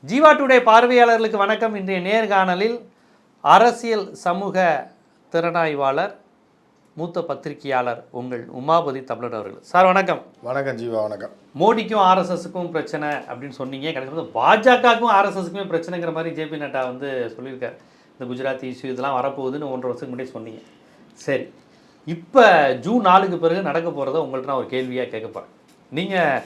Jeeva today பார்வையாளர்களுக்கு வணக்கம். இன்றைய நேர்காணலில் அரசியல் சமூக திறனாய்வாளர் மூத்த பத்திரிகையாளர் உங்கள் உமாபதி தமிழர் அவர்கள். சார் வணக்கம். வணக்கம் ஜீவா. வணக்கம். மோடிக்கும் ஆர்எஸ்எஸ்க்கும் பிரச்சனை அப்படின்னு சொன்னீங்க. கடைசியில் பாஜகவுக்கும் ஆர்எஸ்எஸ்க்குமே பிரச்சனைங்கிற மாதிரி ஜேபி நட்டா வந்து சொல்லியிருக்காரு. இந்த குஜராத் இஷ்யூ இதெல்லாம் வரப்போகுதுன்னு 1.5 வருஷத்துக்கு முன்னாடி சொன்னீங்க. சரி, இப்போ ஜூன் 4க்கு பிறகு நடக்க போகிறத உங்கள்கிட்ட நான் ஒரு கேள்வியாக கேட்கப்போகிறேன். நீங்கள்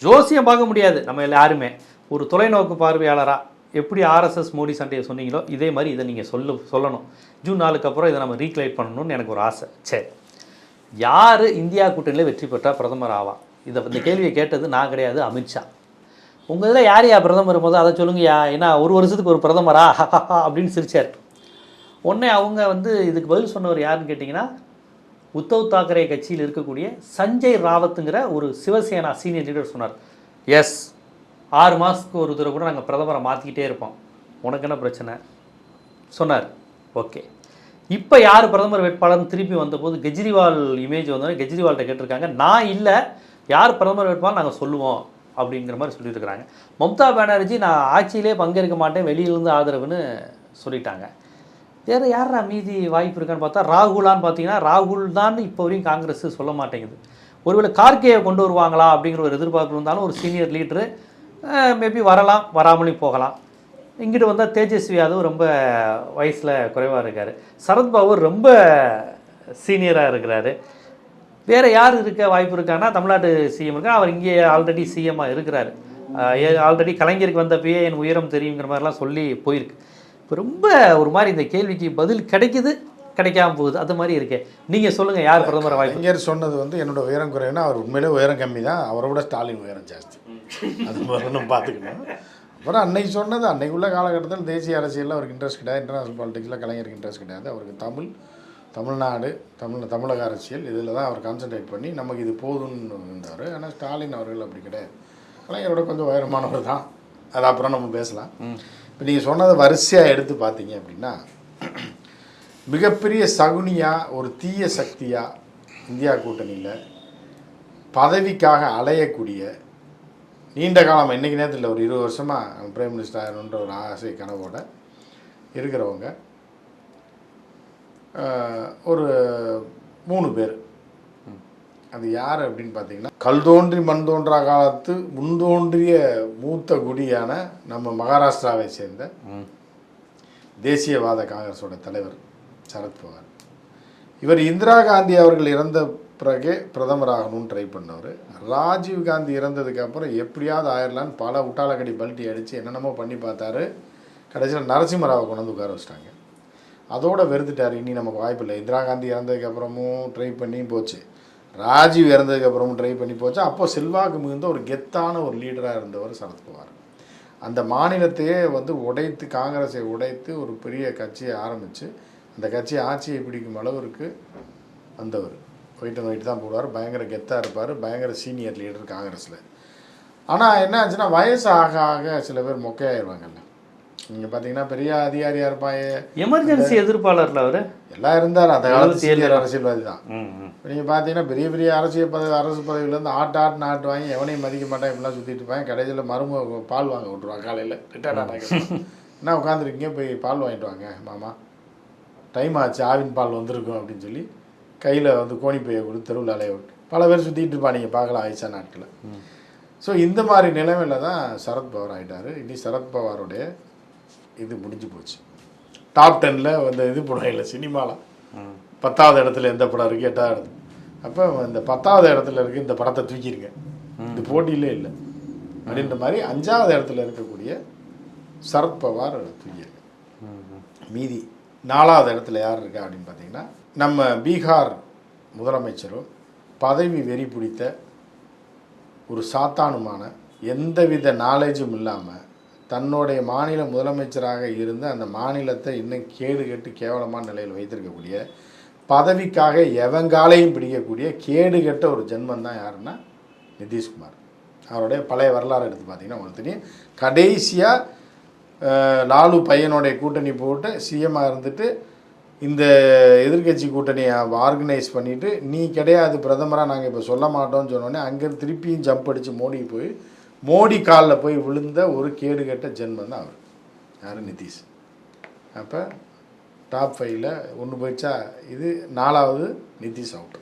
ஜோசியம் பார்க்க முடியாது, நம்ம யாருமே ஒரு தொலைநோக்கு பார்வையாளராக எப்படி ஆர்எஸ்எஸ் மோடி சண்டையை சொன்னீங்களோ இதே மாதிரி இதை நீங்கள் சொல்லணும். ஜூன் 4க்கு அப்புறம் இதை நம்ம ரீக்ளைட் பண்ணணும்னு எனக்கு ஒரு ஆசை. சரி, யார் இந்தியா கூட்டணியில் வெற்றி பெற்றால் பிரதமர் ஆவா? இந்த கேள்வியை கேட்டது நான் கிடையாது, அமித்ஷா. உங்கள் இதில் யார் பிரதமர் போது அதை சொல்லுங்கயா, ஏன்னா ஒரு வருஷத்துக்கு ஒரு பிரதமரா அப்படின்னு சிரிச்சார். உடனே அவங்க வந்து இதுக்கு பதில் சொன்னவர் யாருன்னு கேட்டிங்கன்னா, உத்தவ் தாக்கரே கட்சியில் இருக்கக்கூடிய சஞ்சய் ராவத்துங்கிற ஒரு சிவசேனா சீனியர் லீடர் சொன்னார். எஸ், 6 மாதத்துக்கு ஒரு தடவை கூட நாங்கள் பிரதமரை மாற்றிக்கிட்டே இருப்போம், உனக்கு என்ன பிரச்சனை சொன்னார். ஓகே, இப்போ யார் பிரதமர் வேட்பாளர்னு திருப்பி வந்தபோது கெஜ்ரிவால் இமேஜ் வந்தோடனே கெஜ்ரிவால்கிட்ட கேட்டிருக்காங்க, நான் இல்லை, யார் பிரதமர் வேட்பாளர் நாங்கள் சொல்லுவோம் அப்படிங்கிற மாதிரி சொல்லியிருக்கிறாங்க. மம்தா பானர்ஜி நான் ஆட்சியிலே பங்கேற்க மாட்டேன், வெளியிலேருந்து ஆதரவுன்னு சொல்லிட்டாங்க. வேறு யாரா மீதி வாய்ப்பு இருக்கான்னு பார்த்தா ராகுலான்னு பார்த்தீங்கன்னா, ராகுல் தான் இப்போ வரையும் காங்கிரஸ் சொல்ல மாட்டேங்குது. ஒருவேளை கார்கேயை கொண்டு வருவாங்களா அப்படிங்கிற ஒரு எதிர்பார்ப்பு இருந்தாலும் ஒரு சீனியர் லீடரு மேபி வரலாம், வராமலையும் போகலாம். இங்கிட்டு வந்தால் தேஜஸ்வி யாதவ் ரொம்ப வயசில் குறைவாக இருக்கார். சரத்பவர் ரொம்ப சீனியராக இருக்கிறாரு. வேறு யார் இருக்க வாய்ப்பு இருக்கான்னா, தமிழ்நாட்டு சிஎம் இருக்கா, அவர் இங்கே ஆல்ரெடி சிஎம்மாக இருக்கிறாரு. ஆல்ரெடி கலைஞருக்கு வந்தப்பயே என் உயரம் தெரியுங்கிற மாதிரிலாம் சொல்லி போயிருக்கு. இப்போ ரொம்ப ஒரு மாதிரி இந்த கேள்விக்கு பதில் கிடைக்குது, கிடைக்காம போகுது, அது மாதிரி இருக்கு. நீங்கள் சொல்லுங்கள், யார் பிரதமர் வாய்ப்பு? கலைஞர் சொன்னது வந்து என்னோட உயரம் குறைவுனா, அவர் உண்மையிலே உயரம் கம்மி தான், அவரை விட ஸ்டாலின் உயரம் ஜாஸ்தி. அது நம்ம பார்த்துக்கணும். அப்புறம் அன்னைக்கு சொன்னது, அன்னைக்குள்ள காலகட்டத்தில் தேசிய அரசியலில் அவருக்கு இன்ட்ரெஸ்ட் கிடையாது, இன்டர்நேஷனல் பாலிட்டிக்ஸில் கலைஞருக்கு இன்ட்ரெஸ்ட் கிடையாது. அவருக்கு தமிழ்நாடு தமிழக அரசியல் இதில் தான் அவர் கான்சன்ட்ரேட் பண்ணி நமக்கு இது போதும்னு இருந்தார். ஆனால் ஸ்டாலின் அவர்கள் அப்படி கிடையாது, கலைஞரோட கொஞ்சம் உயரமானவர் தான். அது அப்புறம் நம்ம பேசலாம். இப்போ நீங்கள் சொன்னதை வரிசையாக எடுத்து பார்த்தீங்க அப்படின்னா, மிகப்பெரிய சகுனியாக ஒரு தீய சக்தியாக இந்தியா கூட்டணியில் பதவிக்காக அலையக்கூடிய, நீண்ட காலம் இன்றைக்கி நேரத்தில் ஒரு 20 வருஷமாக பிரைம் மினிஸ்டர் ஆகணுன்ற ஒரு ஆசை கனவோடு இருக்கிறவங்க ஒரு 3 பேர். அது யார் அப்படின்னு பார்த்தீங்கன்னா, கல் தோன்றி மண் தோன்றா காலத்து முன்தோன்றிய மூத்த குடியான நம்ம மகாராஷ்டிராவை சேர்ந்த தேசியவாத காங்கிரஸோட தலைவர் சரத்பவார். இவர் இந்திரா காந்தி அவர்கள் இறந்த பிறகே பிரதமராகணும்னு ட்ரை பண்ணவர். ராஜீவ் காந்தி இறந்ததுக்கு அப்புறம் எப்படியாவது ஆயிரலான்னு பல உட்டாலக்கடி பல்ட்டி அடித்து என்னென்னமோ பண்ணி பார்த்தாரு. கடைசியில் நரசிம்மராவை கொண்டு வந்து உட்கார வச்சிட்டாங்க. அதோடு வெறுத்துட்டார், இனி நமக்கு வாய்ப்பு இல்லை. இந்திரா காந்தி இறந்ததுக்கு அப்புறமும் ட்ரை பண்ணி போச்சு, ராஜீவ் இறந்ததுக்கு அப்புறமும் ட்ரை பண்ணி போச்சு. அப்போ செல்வாக்கு மிகுந்த ஒரு கெத்தான ஒரு லீடராக இருந்தவர் சரத்பவார். அந்த மாநிலத்தையே வந்து உடைத்து, காங்கிரஸை உடைத்து ஒரு பெரிய கட்சியை ஆரம்பித்து அந்த கட்சியை ஆட்சியை பிடிக்கும் அளவிற்கு வந்தவர். ஒயிட் தான் போடுவார், பயங்கர கெத்தாக இருப்பார், பயங்கர சீனியர் லீடர் காங்கிரஸில். ஆனால் என்ன ஆச்சுன்னா, வயசு ஆக ஆக சில பேர் மொக்கையாயிருவாங்கல்ல. நீங்கள் பார்த்தீங்கன்னா பெரிய அதிகாரியாக இருப்பாங்க, எமர்ஜென்சி எதிர்ப்பாளர்ல அவர் எல்லாம் இருந்தார். அந்த காலத்து சீனியர் அரசியல்வாதி தான். நீங்கள் பார்த்தீங்கன்னா பெரிய பெரிய அரசு பதவியிலேருந்து ஆட்டு வாங்கி எவனையும் மதிக்க மாட்டான், இப்படிலாம் சுற்றிட்டு இருப்பாங்க. கடைசியில் மருமக பால் வாங்க விட்டுருவாங்க. காலையில் ரிட்டையர்ட் ஆனாங்க, என்ன உட்காந்துருக்கீங்க, போய் பால் வாங்கிட்டு வாங்க மாமா, டைம் ஆச்சு, ஆவின் பால் வந்திருக்கும் அப்படின்னு சொல்லி கையில் வந்து கோணிப்பையை கொடுத்து தெருவில் அலைய விட்டு பல பேர் சுற்றிட்டு இருப்பாங்க. நீங்கள் பார்க்கலாம் வயசான நாட்களில். ஸோ இந்த மாதிரி நிலைமையில் தான் சரத்பவார் ஆகிட்டார். இனி சரத்பவாருடைய இது முடிஞ்சு போச்சு. டாப் 10ல் வந்து இது படம் இல்லை, சினிமாவில் 10வது இடத்துல எந்த படம் இருக்குது, 8வது இடத்துல. அப்போ இந்த 10வது இடத்துல இருக்குது, இந்த படத்தை தூக்கியிருங்க, இந்த போட்டியிலே இல்லை அப்படின்ற மாதிரி 5வது இடத்துல இருக்கக்கூடிய சரத்பவார் தூக்கியிருக்கு. மீதி 4வது இடத்துல யார் இருக்கா அப்படின்னு பார்த்தீங்கன்னா, நம்ம பீகார் முதலமைச்சரும் பதவி வெறி பிடித்த ஒரு சாத்தானுமான, எந்தவித நாலேஜும் இல்லாமல் தன்னுடைய மாநில முதலமைச்சராக இருந்து அந்த மாநிலத்தை இன்னும் கேடு கெட்டு கேவலமான நிலையில் வைத்திருக்கக்கூடிய, பதவிக்காக எவங்காலையும் பிடிக்கக்கூடிய கேடு கெட்ட ஒரு ஜென்மம் தான் யாருன்னா நிதிஷ்குமார். அவருடைய பழைய வரலாறு எடுத்து பார்த்தீங்கன்னா உங்களுக்கு தெரியும். கடைசியாக லாலு பையனுடைய கூட்டணி போட்டு சிஎம்மாக இருந்துட்டு இந்த எதிர்கட்சி கூட்டணியை ஆர்கனைஸ் பண்ணிவிட்டு, நீ கிடையாது பிரதமராக நாங்கள் இப்போ சொல்ல மாட்டோம்னு சொன்னோடனே அங்கேருந்து திருப்பியும் ஜம்ப் அடித்து மோடி போய் மோடி காலில் போய் விழுந்த ஒரு கேடுகட்ட ஜென்மம் தான் அவர். யார்? நிதிஷ். அப்போ டாப் 5ல் ஒன்று போயிடுச்சா, இது 4வது நிதிஷ் அவுட்.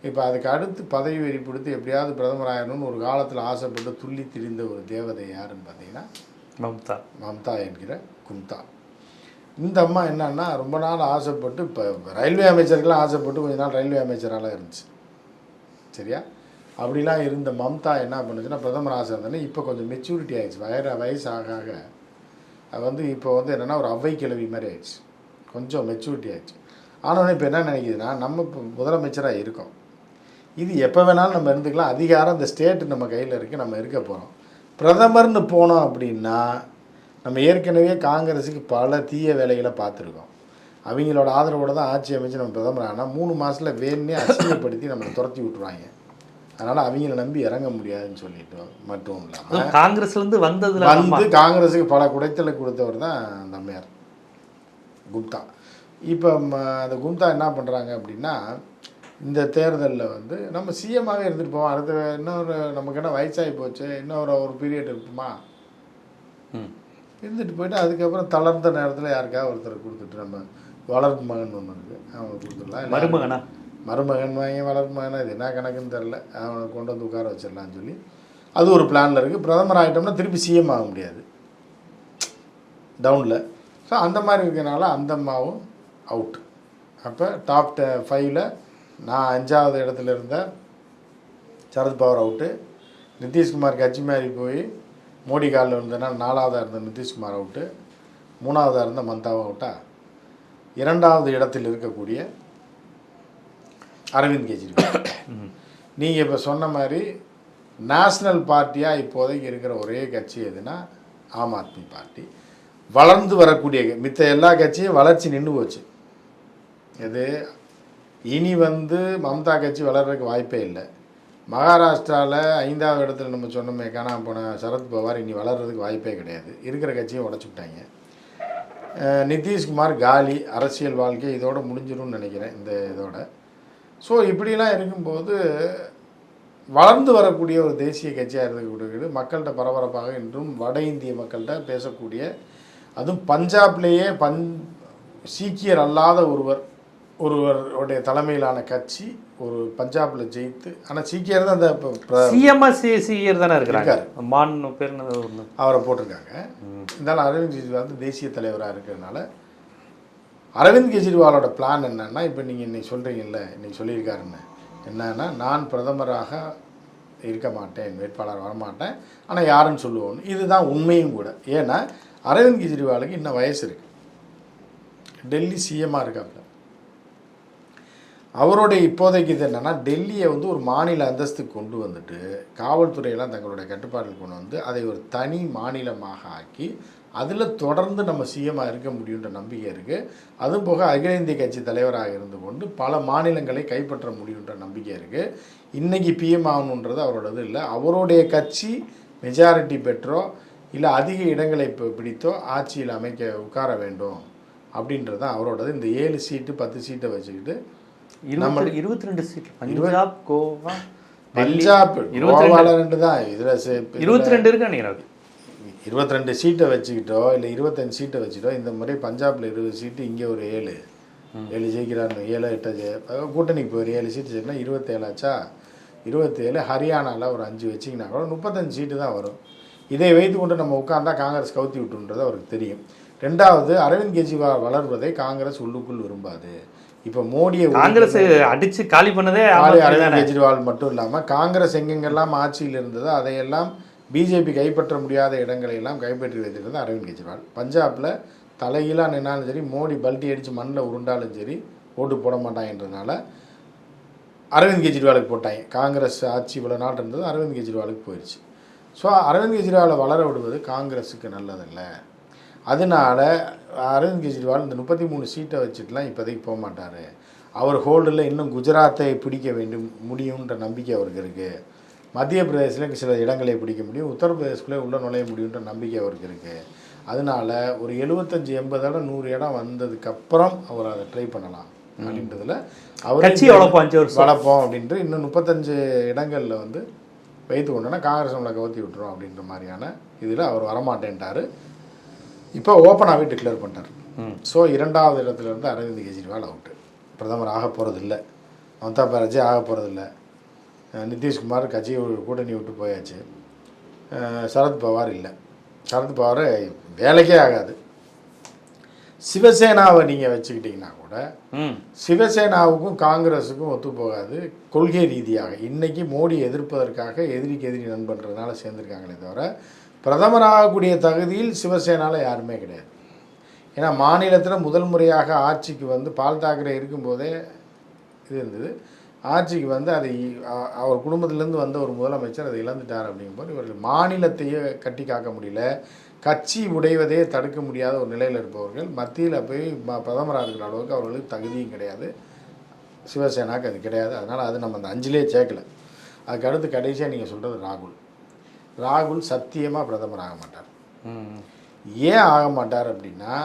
இப்போ அதுக்கு அடுத்து பதவி வெறி பிடித்து எப்படியாவது பிரதமர் ஆகணும்னு ஒரு காலத்தில் ஆசைப்பட்டு துள்ளி திரிந்த ஒரு தேவதை யாருன்னு பார்த்தீங்கன்னா மம்தா என்கிற கும்தா. இந்த அம்மா என்னன்னா ரொம்ப நாள் ஆசைப்பட்டு, இப்போ ரயில்வே அமைச்சருக்கெல்லாம் ஆசைப்பட்டு கொஞ்ச நாள் ரயில்வே அமைச்சரால் இருந்துச்சு, சரியா? அப்படிலாம் இருந்த மம்தா என்ன பண்ணுச்சுன்னா பிரதமர் ஆசை இருந்தோன்னே இப்போ கொஞ்சம் மெச்சூரிட்டி ஆகிடுச்சு. வயசு ஆக ஆக அது வந்து இப்போ வந்து என்னென்னா ஒரு அவ்வை கிழவி மாதிரி ஆயிடுச்சு, கொஞ்சம் மெச்சூரிட்டி ஆகிடுச்சு. ஆனால் இப்போ என்ன நினைக்கிதுன்னா, நம்ம இப்போ முதலமைச்சராக இருக்கோம், இது எப்போ வேணாலும் நம்ம இருந்துக்கலாம், அதிகாரம் இந்த ஸ்டேட்டு நம்ம கையில் இருக்குது, நம்ம இருக்க போகிறோம். பிரதமர்னு போனோம் அப்படின்னா நம்ம ஏற்கனவே காங்கிரஸுக்கு பல தீய வேலைகளை பார்த்துருக்கோம். அவங்களோட ஆதரவோடு தான் ஆட்சி அமைச்சு நம்ம பிரதமர் ஆனால் 3 மாதத்தில் வேணுன்னே அசிங்கப்படுத்தி நம்மளை துரத்தி விட்டுருவாங்க. அதனால் அவங்கள நம்பி இறங்க முடியாதுன்னு சொல்லிட்டு மட்டும் இல்லாமல் காங்கிரஸ்லேருந்து வந்து காங்கிரஸுக்கு பல குடைத்தலை கொடுத்தவர் தான் அந்த அம்மையார் குப்தா. இப்போ அந்த குப்தா என்ன பண்ணுறாங்க அப்படின்னா, இந்த தேர்தலில் வந்து நம்ம சிஎம்மாகவே இருந்துட்டு போவோம், அடுத்த இன்னொரு நமக்கு என்ன வயசாகி போச்சு, இன்னொரு பீரியட் இருக்குமா, இருந்துட்டு போயிட்டு அதுக்கப்புறம் தளர்ந்த நேரத்தில் யாருக்காவது ஒருத்தர் கொடுத்துட்டு, நம்ம வளர்ப்பு மகன் ஒன்று இருக்குது அவனை கொடுத்துடலாம், மருமகன் வாங்கி வளர்ப்பு மகனா இது என்ன கணக்குன்னு தெரில, அவனை கொண்டு வந்து உட்கார வச்சிடலான்னு சொல்லி அது ஒரு பிளானில் இருக்குது. பிரதமர் ஆகிட்டோம்னா திருப்பி சிஎம் ஆக முடியாது, டவுனில். ஸோ அந்த மாதிரி இருக்கிறனால அந்த அம்மாவும் அவுட். அப்போ டாப் 5ல் நான் 5வது இடத்துல இருந்த சரத்பவார் அவுட்டு, நிதிஷ்குமார் கட்சி மாறி போய் மோடி காலில் இருந்ததுனால 4வதாக இருந்த நிதிஷ்குமார் அவுட்டு, 3வதாக இருந்த மம்தாவும் அவுட்டா. 2வது இடத்தில் இருக்கக்கூடிய அரவிந்த் கெஜ்ரிவால். நீங்கள் இப்போ சொன்ன மாதிரி நேஷ்னல் பார்ட்டியாக இப்போதைக்கு இருக்கிற ஒரே கட்சி எதுனா ஆம் ஆத்மி பார்ட்டி. வளர்ந்து வரக்கூடிய மித்த எல்லா கட்சியும் வளர்ச்சி நின்று போச்சு. இது இனி வந்து மம்தா கட்சி வளர்கிறதுக்கு வாய்ப்பே இல்லை. மகாராஷ்டிராவில் 5வது இடத்துல நம்ம சொன்னோமே காணாமல் போன சரத்பவார் இனி வளர்கிறதுக்கு வாய்ப்பே கிடையாது, இருக்கிற கட்சியை உடச்சி விட்டாங்க. நிதிஷ்குமார் காலி, அரசியல் வாழ்க்கை இதோட முடிஞ்சிடும்னு நினைக்கிறேன் இந்த இதோட. ஸோ இப்படிலாம் இருக்கும்போது வளர்ந்து வரக்கூடிய ஒரு தேசிய கட்சியாக இருக்கக்கூடியது மக்கள்கிட்ட பரபரப்பாக இன்றும் வட இந்திய மக்கள்கிட்ட பேசக்கூடிய, அதுவும் பஞ்சாப்லேயே சீக்கியர் அல்லாத ஒருவருடைய தலைமையிலான கட்சி ஒரு பஞ்சாபில் ஜெயித்து, ஆனால் சீக்கியர் தான் அந்த சீக்கியர் தானே இருக்காரு, அவரை போட்டிருக்காங்க. இருந்தாலும் அரவிந்த் கெஜ்ரிவால் வந்து தேசிய தலைவராக இருக்கிறதுனால அரவிந்த் கெஜ்ரிவாலோட பிளான் என்னன்னா, இப்போ நீங்கள் இன்னைக்கு சொல்கிறீங்கல்ல, இன்னைக்கு சொல்லியிருக்காருன்னு என்னன்னா, நான் பிரதமராக இருக்க மாட்டேன், வேட்பாளர் வரமாட்டேன், ஆனால் யாருன்னு சொல்லுவோம். இதுதான் உண்மையும் கூட. ஏன்னா அரவிந்த் கெஜ்ரிவாலுக்கு இன்னும் வயசு இருக்குது, டெல்லி சிஎம்மாக இருக்காப்புல. அவருடைய இப்போதைக்கு இது என்னென்னா, டெல்லியை வந்து ஒரு மாநில அந்தஸ்துக்கு கொண்டு வந்துட்டு காவல்துறையெல்லாம் தங்களுடைய கட்டுப்பாட்டில் கொண்டு வந்து அதை ஒரு தனி மாநிலமாக ஆக்கி அதில் தொடர்ந்து நம்ம சிஎம்மாக இருக்க முடியுன்ற நம்பிக்கை இருக்குது. அதுவும் போக அகில இந்திய கட்சி தலைவராக இருந்து கொண்டு பல மாநிலங்களை கைப்பற்ற முடியுன்ற நம்பிக்கை இருக்குது. இன்றைக்கி பிஎம் ஆகணுன்றது அவரோடது இல்லை. அவருடைய கட்சி மெஜாரிட்டி பெற்றோ இல்லை அதிக இடங்களை பிடித்தோ ஆட்சியில் உட்கார வேண்டும் அப்படின்றது தான் அவரோடது. இந்த 7 சீட்டு 10 சீட்டை வச்சுக்கிட்டு நம்ம 22 சீட் பஞ்சாப், கோவா, பஞ்சாப், கோவால 2 தான், இதில் 22 இருக்கு நினைக்கிறேன். 22 சீட்டை வச்சுக்கிட்டோ இல்லை 25 சீட்டை வச்சுட்டோ இந்த முறை பஞ்சாபில் 20 சீட்டு, இங்கே ஒரு 7 ஜெயிக்கிறாங்க. 7 8 கூட்டணிக்கு போய் 7 சீட்டு ஜெயிக்கணும், 27 ஆச்சா, 27. ஹரியானாவில் ஒரு 5 வச்சிங்கன்னா கூட 35 சீட்டு தான் வரும். இதை வைத்து கொண்டு நம்ம உட்கார்ந்தா காங்கிரஸ் கவுத்தி விட்டுன்றது அவருக்கு தெரியும். 2வது, அரவிந்த் கெஜ்ரிவால் வளர்வதை காங்கிரஸ் உள்ளுக்குள் விரும்பாது. இப்போ மோடியை காங்கிரஸ் அடித்து காலி பண்ணதே அரவிந்த் கெஜ்ரிவால் மட்டும் இல்லாமல் காங்கிரஸ் எங்கெங்கெல்லாம் ஆட்சியில் இருந்ததோ அதையெல்லாம் பிஜேபி கைப்பற்ற முடியாத இடங்களை எல்லாம் கைப்பற்றி வைத்திருந்தது அரவிந்த் கெஜ்ரிவால். பஞ்சாபில் தலைகீழாக நின்னாலும் சரி, மோடி பல்ட்டி அடித்து மண்ணில் உருண்டாலும் சரி ஓட்டு போட மாட்டாங்கன்றதுனால அரவிந்த் கெஜ்ரிவாலுக்கு போட்டாங்க. காங்கிரஸ் ஆட்சி இவ்வளோ நாள் இருந்தது, அரவிந்த் கெஜ்ரிவாலுக்கு போயிடுச்சு. ஸோ அரவிந்த் கெஜ்ரிவாலை வளர விடுவது காங்கிரஸுக்கு நல்லதில்லை. அதனால அரவிந்த் கெஜ்ரிவால் இந்த 33 சீட்டை வச்சுட்டுலாம் இப்போதைக்கு போக மாட்டார். அவர் ஹோல்டில் இன்னும் குஜராத்தை பிடிக்க முடியுன்ற நம்பிக்கை அவருக்கு இருக்குது. மத்திய பிரதேசில் சில இடங்களை பிடிக்க முடியும், உத்தரப்பிரதேசக்குள்ளே உள்ள நுழைய முடியுன்ற நம்பிக்கை அவருக்கு இருக்குது. அதனால ஒரு 75-80 இடம் 100 இடம் வந்ததுக்கப்புறம் அவர் அதை ட்ரை பண்ணலாம் அப்படின்றதுல அவர் கட்சி வளர்ப்போம் அப்படின்ட்டு இன்னும் 35 இடங்களில் வந்து வைத்து கொண்டோன்னா காங்கிரஸ் நம்மளை கவுத்தி விட்டுரும் அப்படின்ற மாதிரியான இதில் அவர் வரமாட்டேன்ட்டார். இப்போ ஓப்பனாகவே டிக்ளேர் பண்ணிட்டார். ஸோ 2வது இடத்துலேருந்து அரவிந்த் கெஜ்ரிவால் அவுட்டு. பிரதமர் ஆக போகிறதில்ல, மம்தா பானர்ஜி ஆக போகிறதில்ல, நிதிஷ்குமார் கட்சியை கூட்டணி விட்டு போயாச்சு, சரத்பவார் இல்லை, சரத்பவார் வேலைக்கே ஆகாது. சிவசேனாவை நீங்கள் வச்சுக்கிட்டிங்கன்னா கூட சிவசேனாவுக்கும் காங்கிரஸுக்கும் ஒத்து போகாது கொள்கை ரீதியாக. இன்றைக்கி மோடி எதிர்ப்பதற்காக எதிரிக்கு எதிரி நண்பன்றதுனால சேர்ந்துருக்காங்களே தவிர பிரதமராகக்கூடிய தகுதியில் சிவசேனாவில் யாருமே கிடையாது. ஏன்னா மாநிலத்தில் முதல் முறையாக ஆட்சிக்கு வந்து பால் தாக்கரே இருக்கும்போதே இது இருந்தது. ஆட்சிக்கு வந்து அதை அவர் குடும்பத்திலேருந்து வந்த ஒரு முதலமைச்சர் அதை இழந்துட்டார். அப்படிங்கும்போது இவர்கள் மாநிலத்தையே கட்டி காக்க முடியல, கட்சி உடைவதே தடுக்க முடியாத ஒரு நிலையில் இருப்பவர்கள் மத்தியில் போய் பிரதமராக இருக்கிற அளவுக்கு அவர்களுக்கு தகுதியும் கிடையாது. சிவசேனாவுக்கு அது கிடையாது. அதனால் அது நம்ம அந்த 5லே சேர்க்கலை. அதுக்கு அடுத்து கடைசியாக நீங்கள் சொல்கிறது ராகுல் சத்தியமாக பிரதமர் ஆக மாட்டார். ஏன் ஆக மாட்டார் அப்படின்னா,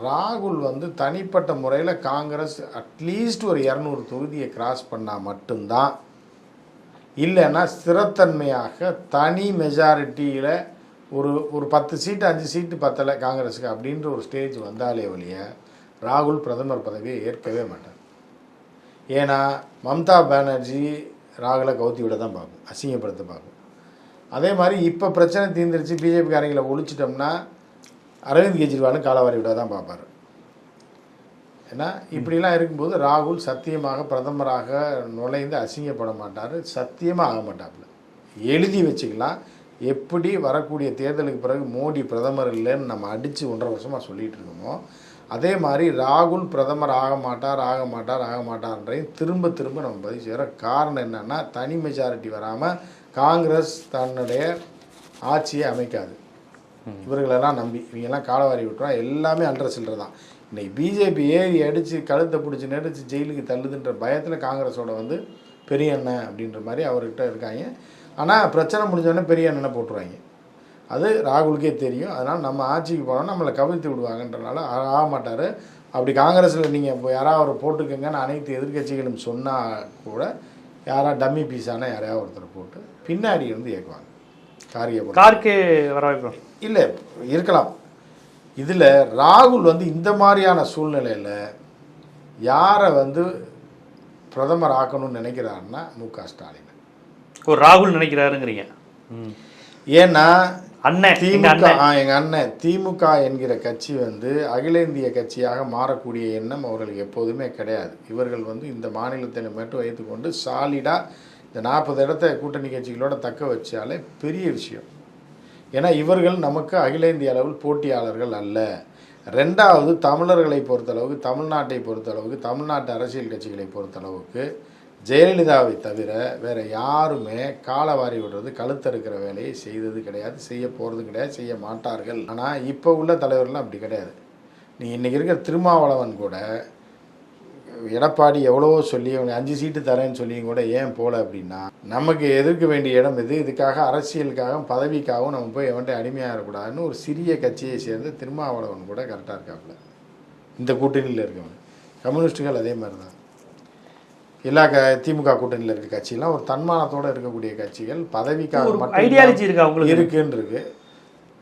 ராகுல் வந்து தனிப்பட்ட முறையில் காங்கிரஸ் அட்லீஸ்ட் ஒரு 200 தொகுதியை கிராஸ் பண்ணால் மட்டும்தான், இல்லைன்னா ஸ்திரத்தன்மையாக தனி மெஜாரிட்டியில் ஒரு 10 சீட்டு 5 சீட்டு பத்தலை காங்கிரஸுக்கு அப்படின்ற ஒரு ஸ்டேஜ் வந்தாலே ஒழிய ராகுல் பிரதமர் பதவியை ஏற்கவே மாட்டார். ஏன்னா மம்தா பானர்ஜி ராகுலை கவுத்தி விட தான் பார்க்கும், அசிங்கப்படுத்த பார்க்கும். அதே மாதிரி இப்போ பிரச்சனை தீர்ந்துருச்சு, பிஜேபிக்காரங்களை ஒழிச்சிட்டோம்னா அரவிந்த் கெஜ்ரிவாலும் காலவாரி விட தான் பார்ப்பார். ஏன்னா இப்படிலாம் இருக்கும்போது ராகுல் சத்தியமாக பிரதமராக நுழைந்து அசிங்கப்பட மாட்டார், சத்தியமாக ஆக மாட்டாப்புல. எழுதி வச்சுக்கலாம். எப்படி வரக்கூடிய தேர்தலுக்கு பிறகு மோடி பிரதமர் இல்லைன்னு நம்ம அடித்து 1.5 வருஷமாக சொல்லிகிட்டு இருக்கோமோ, அதே மாதிரி ராகுல் பிரதமர் ஆக மாட்டார்ன்றையும் திரும்ப திரும்ப நம்ம பதிவு செய்கிற காரணம் என்னென்னா, தனி மெஜாரிட்டி வராமல் காங்கிரஸ் தன்னுடைய ஆட்சியை அமைக்காது. இவர்களெல்லாம் நம்பி இவங்கெல்லாம் காலவாரி விட்டுறோம். எல்லாமே அல்ற சில்லற தான். இன்றைக்கி பிஜேபி ஏறி அடித்து கழுத்தை பிடிச்சி நெடிச்சு ஜெயிலுக்கு தள்ளுதுன்ற பயத்தில் காங்கிரஸோட வந்து பெரிய அண்ணன் அப்படின்ற மாதிரி அவர்கிட்ட இருக்காங்க. ஆனால் பிரச்சனை முடிஞ்சோடனே பெரிய அண்ணனை போட்டுருவாங்க. அது ராகுலுக்கே தெரியும். அதனால் நம்ம ஆட்சிக்கு போனோம்னா நம்மளை கவிழ்த்து விடுவாங்கன்றனால ஆக மாட்டார். அப்படி காங்கிரஸில் நீங்கள் இப்போ யாராவது அவரை போட்டுக்கங்கன்னு அனைத்து எதிர்கட்சிகளும் சொன்னால் கூட யாராவது டம்மி பீஸான யாரையாவது ஒருத்தரை போட்டு பின்னாடி இருந்து இயக்குவாங்க. கார்கே வர வைப்போம் இல்லை இருக்கலாம். இதில் ராகுல் வந்து இந்த மாதிரியான சூழ்நிலையில் யாரை வந்து பிரதமர் ஆக்கணும்னு நினைக்கிறாருன்னா மு.க. ஸ்டாலின். ஒரு ராகுல் நினைக்கிறாருங்கிறீங்க. ஏன்னா திமுக எங்கள் அண்ணன் திமுக என்கிற கட்சி வந்து அகில இந்திய கட்சியாக மாறக்கூடிய எண்ணம் அவர்களுக்கு எப்போதுமே கிடையாது. இவர்கள் வந்து இந்த மாநிலத்தை மட்டும் வைத்துக்கொண்டு சாலிடாக இந்த 40 இடத்த கூட்டணி கட்சிகளோட தக்க வச்சாலே பெரிய விஷயம். ஏன்னா இவர்கள் நமக்கு அகில இந்திய அளவில் போட்டியாளர்கள் அல்ல. 2வது தமிழர்களை பொறுத்தளவுக்கு, தமிழ்நாட்டை பொறுத்தளவுக்கு, தமிழ்நாட்டு அரசியல் கட்சிகளை பொறுத்தளவுக்கு ஜெயலலிதாவை தவிர வேறு யாருமே காலவாரி விடுறது, கழுத்தறுக்கிற வேலையை செய்தது கிடையாது, செய்ய போகிறது கிடையாது, செய்ய மாட்டார்கள். ஆனால் இப்போ உள்ள தலைவர்கள்லாம் அப்படி கிடையாது. நீ இன்றைக்கி இருக்கிற திருமாவளவன் கூட எடப்பாடி எவ்வளவோ சொல்லி அவனுக்கு 5 சீட்டு தரேன்னு சொல்லியும் கூட ஏன் போகல அப்படின்னா, நமக்கு எதிர்க்க வேண்டிய இடம் இது, இதுக்காக அரசியலுக்காகவும் பதவிக்காகவும் நம்ம போய் எவன்ட்டு அடிமையாகக்கூடாதுன்னு ஒரு சிறிய கட்சியை சேர்ந்து திருமாவளவன் கூட கரெக்டாக இருக்காப்புல. இந்த கூட்டணியில் இருக்கவங்க கம்யூனிஸ்ட்டுகள் அதே மாதிரி தான். எல்லா திமுக கூட்டணியில் இருக்க கட்சியெல்லாம் ஒரு தன்மானத்தோடு இருக்கக்கூடிய கட்சிகள், பதவிக்காக மட்டும் ஐடியாலஜி இருக்கு அவங்களுக்கு இருக்குன்னு இருக்கு.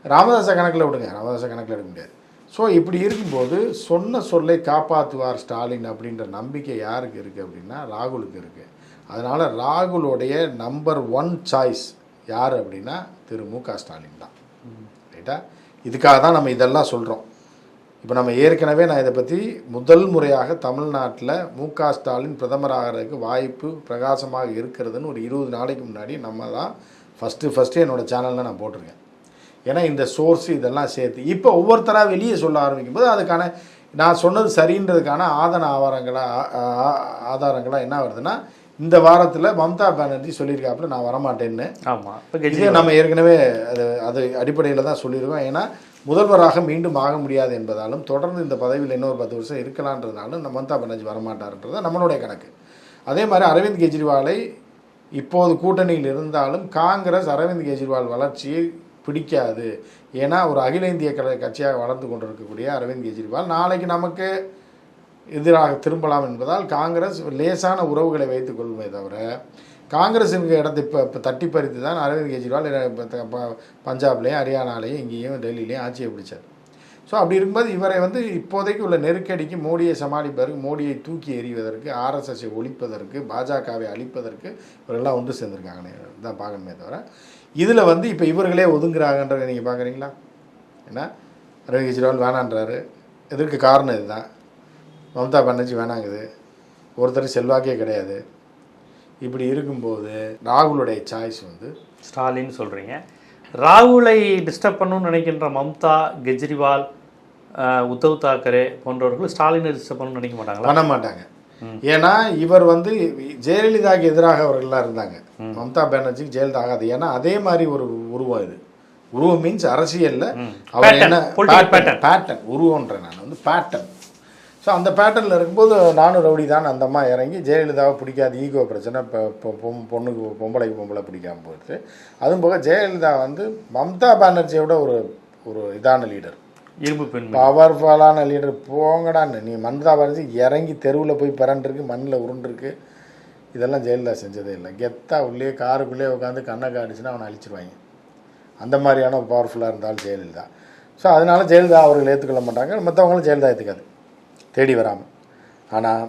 ராமதாஸை கணக்கில் விடுங்க, ராமதாஸை கணக்கில் எடுக்க முடியாது. ஸோ இப்படி இருக்கும்போது சொன்ன சொல்லை காப்பாற்றுவார் ஸ்டாலின் அப்படின்ற நம்பிக்கை யாருக்கு இருக்குது அப்படின்னா ராகுலுக்கு இருக்குது. அதனால் ராகுலுடைய நம்பர் 1 சாய்ஸ் யார் அப்படின்னா திரு மு.க. ஸ்டாலின் தான். ரைட்டா? இதுக்காக தான் நம்ம இதெல்லாம் சொல்கிறோம். இப்போ நம்ம ஏற்கனவே நான் இதை பற்றி முதல் முறையாக தமிழ்நாட்டில் மு.க. ஸ்டாலின் பிரதமராகிறதுக்கு வாய்ப்பு பிரகாசமாக இருக்கிறதுன்னு ஒரு 20 நாளைக்கு முன்னாடி நம்ம தான் ஃபஸ்ட்டு என்னோடய சேனலில் நான் போட்டிருக்கேன். ஏன்னா இந்த சோர்ஸ் இதெல்லாம் சேர்த்து இப்போ ஒவ்வொருத்தராக வெளியே சொல்ல ஆரம்பிக்கும் போது அதுக்கான நான் சொன்னது சரின்றதுக்கான ஆதாரங்களாக என்ன வருதுன்னா, இந்த வாரத்தில் மம்தா பானர்ஜி சொல்லியிருக்காப்புல நான் வரமாட்டேன்னு. ஆமாம், இதே நம்ம ஏற்கனவே அது அடிப்படையில் தான் சொல்லியிருக்கோம். ஏன்னா முதல்வராக மீண்டும் ஆக முடியாது என்பதாலும் தொடர்ந்து இந்த பதவியில் இன்னொரு 10 வருஷம் இருக்கலான்றதுனாலும் மம்தா பானர்ஜி வரமாட்டார்ன்றது நம்மளுடைய கணக்கு. அதே மாதிரி அரவிந்த் கெஜ்ரிவாலை இப்போது கூட்டணியில் இருந்தாலும் காங்கிரஸ் அரவிந்த் கெஜ்ரிவால் வளர்ச்சியை பிடிக்காது. ஏன்னா ஒரு அகில இந்திய கட்சியாக வளர்ந்து கொண்டிருக்கக்கூடிய அரவிந்த் கெஜ்ரிவால் நாளைக்கு நமக்கு எதிராக திரும்பலாம் என்பதால் காங்கிரஸ் லேசான உறவுகளை வைத்துக் கொள்ளுமே தவிர காங்கிரஸுக்கு இடத்தை இப்போ தட்டி பறித்து தான் அரவிந்த் கெஜ்ரிவால் பஞ்சாப்லேயும் ஹரியானாலையும் இங்கேயும் டெல்லியிலையும் ஆட்சியை பிடிச்சார். ஸோ அப்படி இருக்கும்போது இவரை வந்து இப்போதைக்கு உள்ள நெருக்கடிக்கு மோடியை சமாளிப்பதற்கு, மோடியை தூக்கி எறிவதற்கு, ஆர்எஸ்எஸ்ஸை ஒழிப்பதற்கு, பாஜகவை அழிப்பதற்கு இவரெல்லாம் ஒன்று சேர்ந்துருக்காங்கன்னு தான் பார்க்கணுமே தவிர இதில் வந்து இப்போ இவர்களே ஒதுங்குறாங்கன்றதை நீங்கள் பார்க்குறீங்களா? ஏன்னா அரவிந்த் கெஜ்ரிவால் வேணான்றாரு. எதற்கு காரணம் இதுதான். மம்தா பானர்ஜி வேணாங்குது, ஒருத்தர் செல்வாக்கே கிடையாது. இப்படி இருக்கும்போது ராகுலுடைய சாய்ஸ் வந்து ஸ்டாலின் சொல்கிறீங்க. ராகுலை டிஸ்டர்ப் பண்ணணும்னு நினைக்கின்ற மம்தா, கெஜ்ரிவால், உத்தவ் தாக்கரே போன்றவர்கள் ஸ்டாலினை டிஸ்டர்ப் பண்ணணும்னு நினைக்க மாட்டாங்களா? பண்ண மாட்டாங்க. ஏன்னா இவர் வந்து ஜெயலலிதாவுக்கு எதிராக அவர்கள்லாம் இருந்தாங்க. மம்தா பானர்ஜிக்கு ஜெயலலிதா ஆகாது. ஏன்னா அதே மாதிரி ஒரு உருவம் இது. உருவம் மீன்ஸ் அரசியலில் அவர் என்ன பேட்டர்ன், உருவன்ற நான் வந்து பேட்டர்ன். ஸோ அந்த பேட்டர்னில் இருக்கும்போது நானும் ரவுடி தான் அந்த அம்மா இறங்கி ஜெயலலிதாவை பிடிக்காது, ஈகோ பிரச்சனை, இப்போ பொம்பளைக்கு பிடிக்காமல் போயிடுச்சு. அதுவும் போக ஜெயலலிதா வந்து மம்தா பானர்ஜியோட ஒரு இதான லீடர், இரும்பு பெண், பவர்ஃபுல்லான லீடர். போங்கடான்னு நீ மம்தா பானர்ஜி இறங்கி தெருவில் போய் பிறண்டிருக்கு, மண்ணில் உருண்டுருக்கு. இதெல்லாம் ஜெயலலிதா செஞ்சதே இல்லை. கெத்தா உள்ளே காருக்குள்ளே உட்காந்து கண்ணை காடிச்சுன்னா அவனை அழிச்சிருவாங்க. அந்த மாதிரியான ஒரு பவர்ஃபுல்லாக இருந்தாலும் ஜெயலலிதா. ஸோ அதனால ஜெயலலிதா அவர்கள் ஏற்றுக்கொள்ள மாட்டாங்க, மற்றவங்களும் ஜெயலலிதா ஏற்றுக்காது, தேடி வராமல். ஆனால்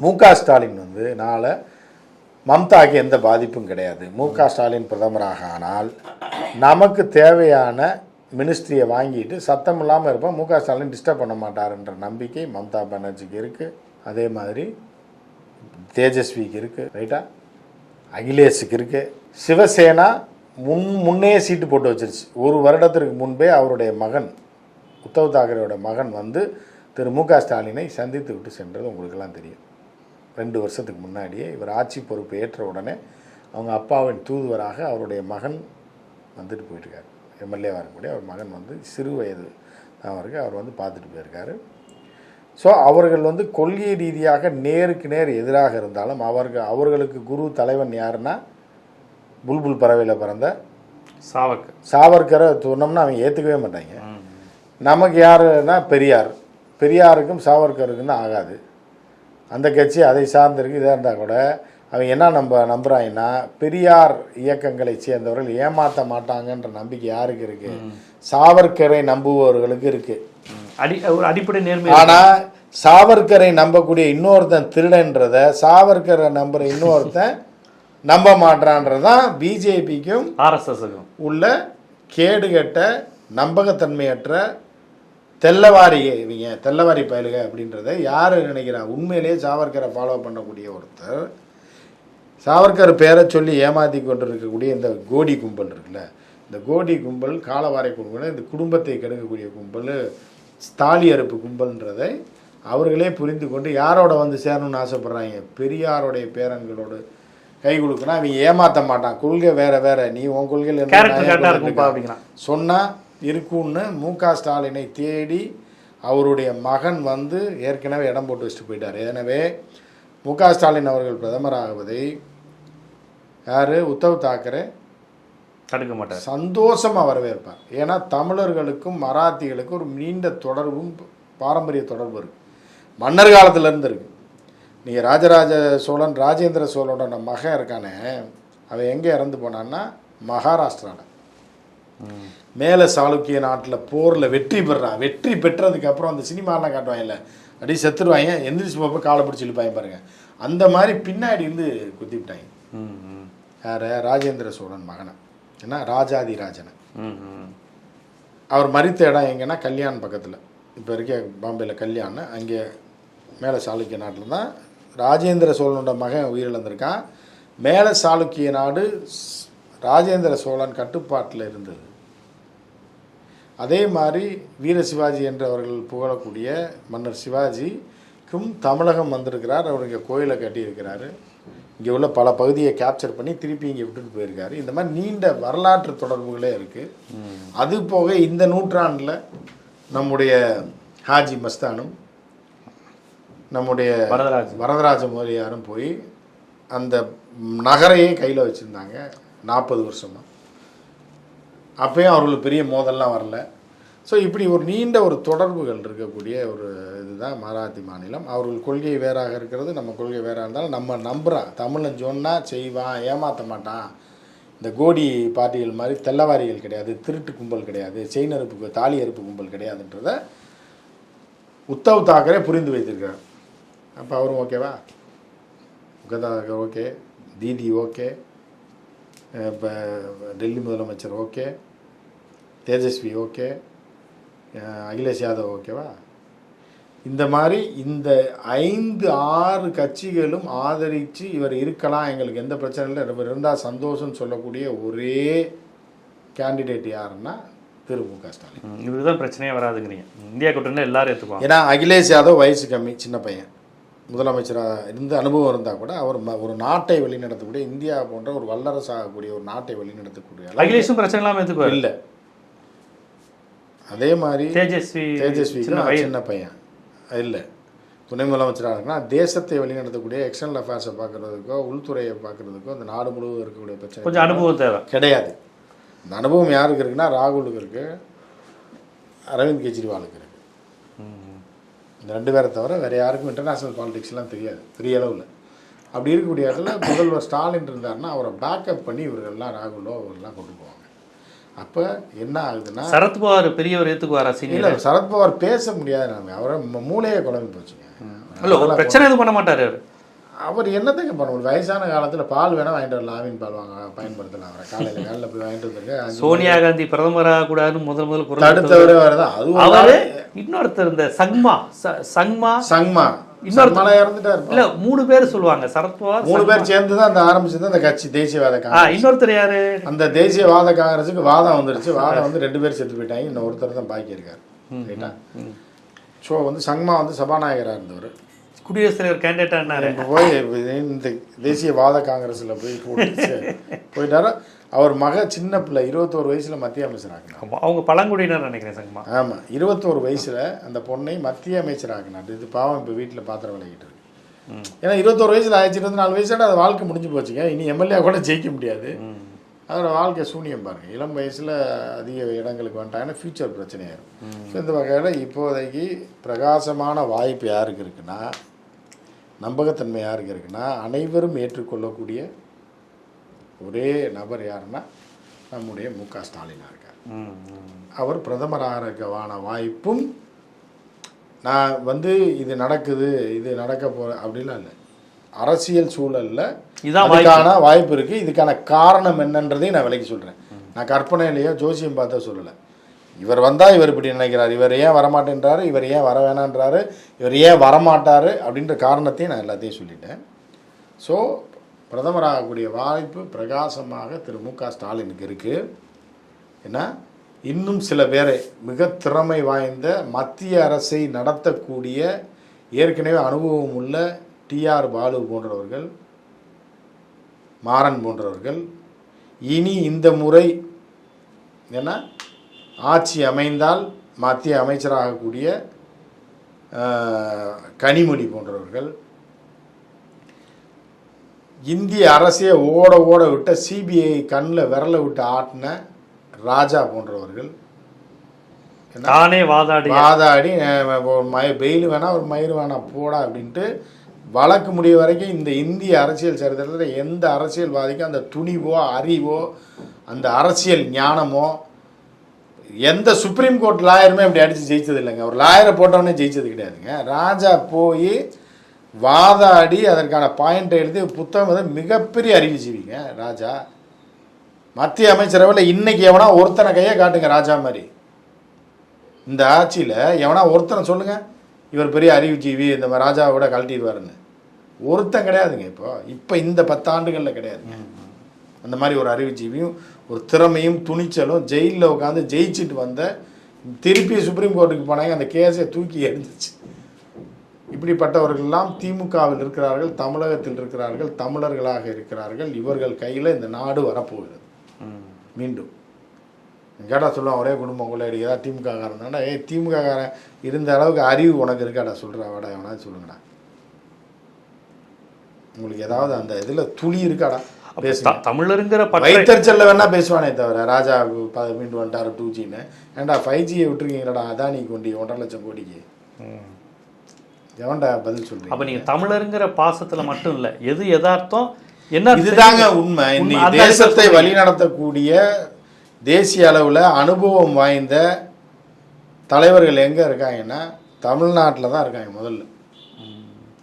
முக ஸ்டாலின் வந்து நாளை மம்தாக்கு எந்த பாதிப்பும் கிடையாது. முக ஸ்டாலின் பிரதமராக ஆனால் நமக்கு தேவையான மினிஸ்ட்ரியை வாங்கிட்டு சத்தம் இல்லாமல் இருப்போம். முக ஸ்டாலின் டிஸ்டர்ப் பண்ண மாட்டார்ன்ற நம்பிக்கை மம்தா பானர்ஜிக்கு இருக்குது. அதே மாதிரி தேஜஸ்விக்கு இருக்குது, ரைட்டா, அகிலேஷுக்கு இருக்குது. சிவசேனா முன்னே சீட்டு போட்டு வச்சிருச்சு. ஒரு வருடத்திற்கு முன்பே அவருடைய மகன் உத்தவ் தாக்கரேயோட மகன் வந்து திரு முக ஸ்டாலினை சந்தித்து விட்டு சென்றது உங்களுக்கெல்லாம் தெரியும். 2 வருஷத்துக்கு முன்னாடியே இவர் ஆட்சி பொறுப்பு ஏற்ற உடனே அவங்க அப்பாவின் தூதுவராக அவருடைய மகன் வந்துட்டு போயிட்டுருக்காரு. எம்எல்ஏவாக இருக்கக்கூடிய அவர் மகன் வந்து சிறு வயது அவருக்கு அவர் வந்து பார்த்துட்டு போயிருக்காரு. ஸோ அவர்கள் வந்து கொள்கை ரீதியாக நேருக்கு நேர் எதிராக இருந்தாலும் அவர்களுக்கு குரு தலைவன் யாருன்னா புல்புல் பறவையில் பிறந்த சாவர்கரை சொன்னோம்னா அவங்க ஏற்றுக்கவே மாட்டாங்க. நமக்கு யாருன்னா பெரியாருக்கும் சாவர்கருக்கும் தான் ஆகாது. அந்த கட்சி அதை சார்ந்திருக்கு. இதாக இருந்தால் கூட அவங்க என்ன நம்புகிறாங்கன்னா பெரியார் இயக்கங்களை சேர்ந்தவர்கள் ஏமாற்ற மாட்டாங்கன்ற நம்பிக்கை யாருக்கு இருக்குது? சாவர்கரை நம்புபவர்களுக்கு இருக்குது. அடிப்படை நேர்மை. ஆனால் சாவர்கரை நம்பக்கூடிய இன்னொருத்தன் திருடன்றதை சாவர்கரை நம்புகிற இன்னொருத்தன் நம்ப மாட்டான்றதான் பிஜேபிக்கும் ஆர்எஸ்எஸ்க்கும் உள்ள கேடுகட்ட நம்பகத்தன்மையற்ற தெல்லவாரி பயலுக அப்படின்றத யார் நினைக்கிறா? உண்மையிலேயே சாவர்கரை ஃபாலோ பண்ணக்கூடிய ஒருத்தர் சாவர்கர் பேரை சொல்லி ஏமாற்றி கொண்டு இருக்கக்கூடிய இந்த கோடி கும்பல் இருக்குல்ல, இந்த கோடி கும்பல், காலவாரை கும்பல், இந்த குடும்பத்தை கெடுக்கக்கூடிய கும்பல், தாலி அறுப்பு கும்பல்ன்றதை அவர்களே புரிந்து கொண்டு யாரோட வந்து சேரணும்னு ஆசைப்படுறாங்க? பெரியாரோடைய பேரன்களோடு கை கொடுக்குன்னா அவங்க ஏமாற்ற மாட்டான். கொள்கை வேற, நீ உன் கொள்கையில் சொன்னால் இருக்குன்னு முக ஸ்டாலினை தேடி அவருடைய மகன் வந்து ஏற்கனவே இடம் போட்டு வச்சுட்டு போயிட்டார். எனவே முக ஸ்டாலின் அவர்கள் பிரதமராகுவதை யார்? உத்தவ் தாக்கரே தடுக்க மாட்டார், சந்தோஷமாக வரவேற்பார். ஏன்னா தமிழர்களுக்கும் மராத்திகளுக்கும் ஒரு நீண்ட தொடர்பும் பாரம்பரிய தொடர்பு இருக்குது, மன்னர் காலத்திலேருந்து இருக்குது. நீங்கள் ராஜேந்திர சோழனோட மகன் இருக்கானே, அவன் எங்கே இறந்து போனான்னா மகாராஷ்டிராவில் மேலே சாளுக்கிய நாட்டில் போரில் வெற்றி பெறான். வெற்றி பெற்றதுக்கு அப்புறம் அந்த சினிமாலாம் காட்டுவாங்கல்ல, அப்படியே செத்துருவாங்க, எந்திரிச்சு போப்போ காலை பிடிச்சி இழுப்பாங்க பாருங்க. அந்த மாதிரி பின்னாடி இருந்து குத்தி விட்டாங்க. யார்? ராஜேந்திர சோழன் மகனை, ஏன்னா ராஜாதி ராஜனை. அவர் மரித்த இடம் எங்கன்னா கல்யாண் பக்கத்தில், இப்போ இருக்க பாம்பேயில் கல்யாண், அங்கே மேலே சாளுக்கிய நாட்டில் தான் ராஜேந்திர சோழனோட மகன் உயிரிழந்திருக்கான். மேலே சாளுக்கிய நாடு ராஜேந்திர சோழன் கட்டுப்பாட்டில் இருந்தது. அதே மாதிரி வீர சிவாஜி என்றவர்கள் புகழக்கூடிய மன்னர் சிவாஜிக்கும் தமிழகம் வந்திருக்கிறார். அவர் இங்கே கோயிலை கட்டியிருக்கிறாரு, இங்கே உள்ள பல பகுதியை கேப்சர் பண்ணி திருப்பி இங்கே விட்டுட்டு போயிருக்காரு. இந்த மாதிரி நீண்ட வரலாற்று தொடர்புகளே இருக்குது. அது போக இந்த நூற்றாண்டில் நம்முடைய ஹாஜி மஸ்தானும் நம்முடைய வரதராஜ மோரியாரும் போய் அந்த நகரையே கையில் வச்சுருந்தாங்க 40 வருஷமாக. அப்போயும் அவர்களுக்கு பெரிய மோதல்லாம் வரல. ஸோ இப்படி ஒரு நீண்ட ஒரு தொடர்புகள் இருக்கக்கூடிய ஒரு இதுதான் மராத்தி மாநிலம். அவர்கள் கொள்கை வேறாக இருக்கிறது, நம்ம கொள்கை வேறாக இருந்தாலும் நம்ம நம்புகிறோம். தமிழன் சொன்னால் செய்வான், ஏமாற்ற மாட்டான். இந்த கோடி பார்ட்டிகள் மாதிரி தெல்லவாரிகள் கிடையாது, திருட்டு கும்பல் கிடையாது, செயின் அறுப்பு தாலி அறுப்பு கும்பல் கிடையாதுன்றத உத்தவ் தாக்கரே புரிந்து வைத்திருக்கிறார். அப்போ அவரும் ஓகேவா? உத்தவ் ஓகே, தீதி ஓகே, இப்போ டெல்லி முதலமைச்சர் ஓகே, தேஜஸ்வி ஓகே, அகிலேஷ் யாதவ் ஓகேவா? இந்த மாதிரி இந்த 5-6 கட்சிகளும் ஆதரித்து இவர் இருக்கலாம், எங்களுக்கு எந்த பிரச்சனை இல்லை, இவர் இருந்தால் சந்தோஷம்னு சொல்லக்கூடிய ஒரே கேண்டிடேட் யாருன்னா திரு மு க ஸ்டாலின். இவருக்கு தான் பிரச்சனையே வராதுங்கிறீங்க. இந்தியா கூட்டணியில் எல்லாரும் ஏற்றுக்குவாங்க. ஏன்னா அகிலேஷ் யாதவ் வயசு கம்மி, சின்ன பையன், முதலமைச்சராக இருந்து அனுபவம் இருந்தால் கூட அவர் ஒரு நாட்டை வழிநடத்தக்கூடிய, இந்தியா போன்ற ஒரு வல்லரசாகக்கூடிய ஒரு நாட்டை வழிநடத்தக்கூடிய அகிலேஷும் பிரச்சனை இல்லாமல் ஏற்றுக்குவார் இல்லை. அதே மாதிரி தேஜஸ்வி சின்ன பையன் இல்லை, துணை முதலமைச்சராக இருக்குன்னா தேசத்தை வழிநடத்தக்கூடிய எக்ஸ்டர்னல் அஃபேர்ஸை பார்க்குறதுக்கோ உள்துறையை பார்க்குறதுக்கோ அந்த நாடு முழுவதும் இருக்கக்கூடிய பிரச்சனை கொஞ்சம் அனுபவம் தேவை கிடையாது. இந்த அனுபவம் யாருக்கு இருக்குன்னா ராகுலுக்கு இருக்குது, அரவிந்த் கெஜ்ரிவாலுக்கு இருக்குது. இந்த 2 பேரை தவிர வேறு யாருக்கும் இன்டர்நேஷ்னல் பாலிடிக்ஸ்லாம் தெரியாது பெரிய அளவில். அப்படி இருக்கக்கூடிய இடத்துல முதல்வர் ஸ்டாலின் இருந்தாருன்னா அவரை பேக்கப் பண்ணி இவர்கள்லாம் ராகுலோ அவர்கள்லாம் கொண்டு போவாங்க. அப்போ என்ன ஆகுதுன்னா சரத்பவார் பெரியவர் ஏற்றுக்குவாரா? இல்லை, சரத்பவார் பேச முடியாது, நம்ம அவரை மூளையே குழம்பு போச்சுங்க. இல்லை, பிரச்சனை எதுவும் பண்ண மாட்டார் அவர். என்னத்துக்கு பண்ண முடியும்? வயசான காலத்தில் பால் வேணால் வாங்கிட்டு வரலாம், ஆவின் பால் பயன்படுத்தலாம். அவரை காலையில் போய் வாங்கிட்டு வந்துருங்க. சோனியா காந்தி பிரதமராக கூடாதுன்னு முதல் குரல் அடுத்தவரே வரதான். அதுவும் அவரு இன்னொருத்தர் இந்த சங்மா இன்னொருத்தர் இறந்துட்டாரு. இல்ல 3 பேர் சொல்லுவாங்க. சரத்பவார் 3 பேர் சேர்ந்து தான் அந்த ஆரம்பிச்சது அந்த கட்சி தேசியவாத காங்கிரஸ். இன்னொருத்தர் யாரு? அந்த தேசியவாத காங்கிரஸுக்கு வாதம் வந்துருச்சு. வாதம் வந்து 2 பேர் செத்து போயிட்டாங்க, இன்னும் ஒருத்தர் தான் பாக்கி இருக்காரு. ரைட்டா? ஸோ வந்து சங்மா வந்து சபாநாயகராக இருந்தவர், குடியரசுத் தலைவர் கேண்டிடேட்டாக இப்போ போய் இந்த தேசியவாத காங்கிரஸில் போயிட்டாரு. அவர் சின்ன பிள்ளை 21 வயசில் மத்திய அமைச்சர் ஆகினார். அவங்க பழங்குடியினர் நினைக்கிறேன் சங்கமா. ஆமாம், 21 வயசில் அந்த பொண்ணை மத்திய அமைச்சர் ஆகினார். இது பாவம் இப்போ வீட்டில் பாத்திரம் விளையிட்டு இருக்கு. ஏன்னா 21 வயசில் ஆயிடுச்சு, 24 வயசோட அது வாழ்க்கை முடிஞ்சு போச்சுங்க. இனி எம்எல்ஏ கூட ஜெயிக்க முடியாது. அதோட வாழ்க்கை சூனியம் பாருங்கள். இளம் வயசில் அதிக இடங்களுக்கு வந்துட்டாங்கன்னா ஃபியூச்சர் பிரச்சனையாகும். ஸோ இந்த வகையில் இப்போதைக்கு பிரகாசமான வாய்ப்பு யாருக்கு இருக்குன்னா, நம்பகத்தன்மை யாருக்கு இருக்குன்னா, அனைவரும் ஏற்றுக்கொள்ளக்கூடிய ஒரே நபர் யாருன்னா நம்முடைய மு க ஸ்டாலினாக இருக்கார். அவர் பிரதமராக வாய்ப்பும் நான் வந்து இது நடக்குது இது நடக்க போகிற அப்படிலாம் இல்லை. அரசியல் சூழலில் இதுக்கான வாய்ப்பு இருக்குது. இதுக்கான காரணம் என்னன்றதையும் நான் விலைக்கு சொல்கிறேன். நான் கற்பனையிலேயோ ஜோசியம் பார்த்தா சொல்லலை. இவர் வந்தால் இவர் இப்படி நினைக்கிறார், இவர் ஏன் வரமாட்டேன்றாரு, இவர் ஏன் வர வேணான்றாரு, இவர் ஏன் வரமாட்டார் அப்படின்ற காரணத்தையும் நான் எல்லாத்தையும் சொல்லிட்டேன். ஸோ பிரதமராகக்கூடிய வாய்ப்பு பிரகாசமாக திரு மு க ஸ்டாலினுக்கு இருக்குது. ஏன்னா இன்னும் சில பேரை மிக திறமை வாய்ந்த மத்திய அரசை நடத்தக்கூடிய ஏற்கனவே அனுபவம் உள்ள டிஆர் பாலு போன்றவர்கள், மாறன் போன்றவர்கள் இனி இந்த முறை ஏன்னா ஆட்சி அமைந்தால் மத்திய அமைச்சராகக்கூடிய கனிமொழி போன்றவர்கள், இந்திய அரசையே ஓட விட்ட சிபிஐ கண்ணில் விரலை விட்டு ஆட்டின ராஜா போன்றவர்கள், தானே வாதாடி பெயில் வேணாம் ஒரு மயிர் வேணாம் போடா அப்படின்ட்டு வழக்கு முடிய வரைக்கும் இந்த இந்திய அரசியல் சரித்திரத்தில் எந்த அரசியல்வாதிக்கும் அந்த துணிவோ அறிவோ அந்த அரசியல் ஞானமோ எந்த சுப்ரீம் கோர்ட் லாயருமே அப்படி அடித்து ஜெயிச்சது இல்லைங்க. ஒரு லாயரை போட்டவனே ஜெயிச்சது கிடையாதுங்க. ராஜா போய் வாதாடி அதற்கான பாயிண்டை எழுதி புத்தகம் மிகப்பெரிய அறிவுஜீவிங்க ராஜா. மத்திய அமைச்சரவையில் இன்னைக்கு எவனா ஒருத்தனை கையை காட்டுங்க ராஜா மாதிரி. இந்த ஆட்சியில் எவனா ஒருத்தனை சொல்லுங்கள் இவர் பெரிய அறிவுஜீவி இந்த மாதிரி ராஜாவை விட கழட்டிடுவாருன்னு. ஒருத்தன் கிடையாதுங்க. இப்போ இந்த 10 ஆண்டுகளில் கிடையாதுங்க அந்த மாதிரி ஒரு அறிவுஜீவியும் ஒரு திறமையும் துணிச்சலும். ஜெயிலில் உட்காந்து ஜெயிச்சுட்டு வந்த திருப்பி சுப்ரீம் கோர்ட்டுக்கு போனாங்க, அந்த கேஸை தூக்கி எறிஞ்சிச்சு. இப்படிப்பட்டவர்கள்லாம் திமுகவில் இருக்கிறார்கள், தமிழகத்தில் இருக்கிறார்கள், தமிழர்களாக இருக்கிறார்கள். இவர்கள் கையில் இந்த நாடு வரப்போகிறது. மீண்டும் கேட்டால் சொல்லுவான் ஒரே குடும்பம் கொள்ளையடி ஏதாவது திமுக காரன் தானே. திமுக காரன் இருந்த அளவுக்கு அறிவு உனக்கு இருக்காடா சொல்கிறா வாடா எவனாவது சொல்லுங்கடா. உங்களுக்கு ஏதாவது அந்த இதில் துளி இருக்காடா? தமிழருங்கிற வைத்தறிச்சல்ல வேணா பேசுவானே தவிர ராஜா மீண்டு வந்துட்டாரு 2Gன்னு. ஏன்டா 5Gயை விட்டுருக்கீங்களா அதானி கொண்டி 1.5 லட்சம் கோடிக்கு எவன்டா பதில் சொல்றீங்க? அப்ப நீங்க தமிழருங்கிற பாசத்துல மட்டும் இல்ல, எது யதார்த்தம் என்ன இதுதாங்க உண்மை. இன்னைக்கு தேசத்தை வழிநடத்தக்கூடிய தேசிய அளவில் அனுபவம் வாய்ந்த தலைவர்கள் எங்கே இருக்காங்கன்னா தமிழ்நாட்டில் தான் இருக்காங்க. முதல்ல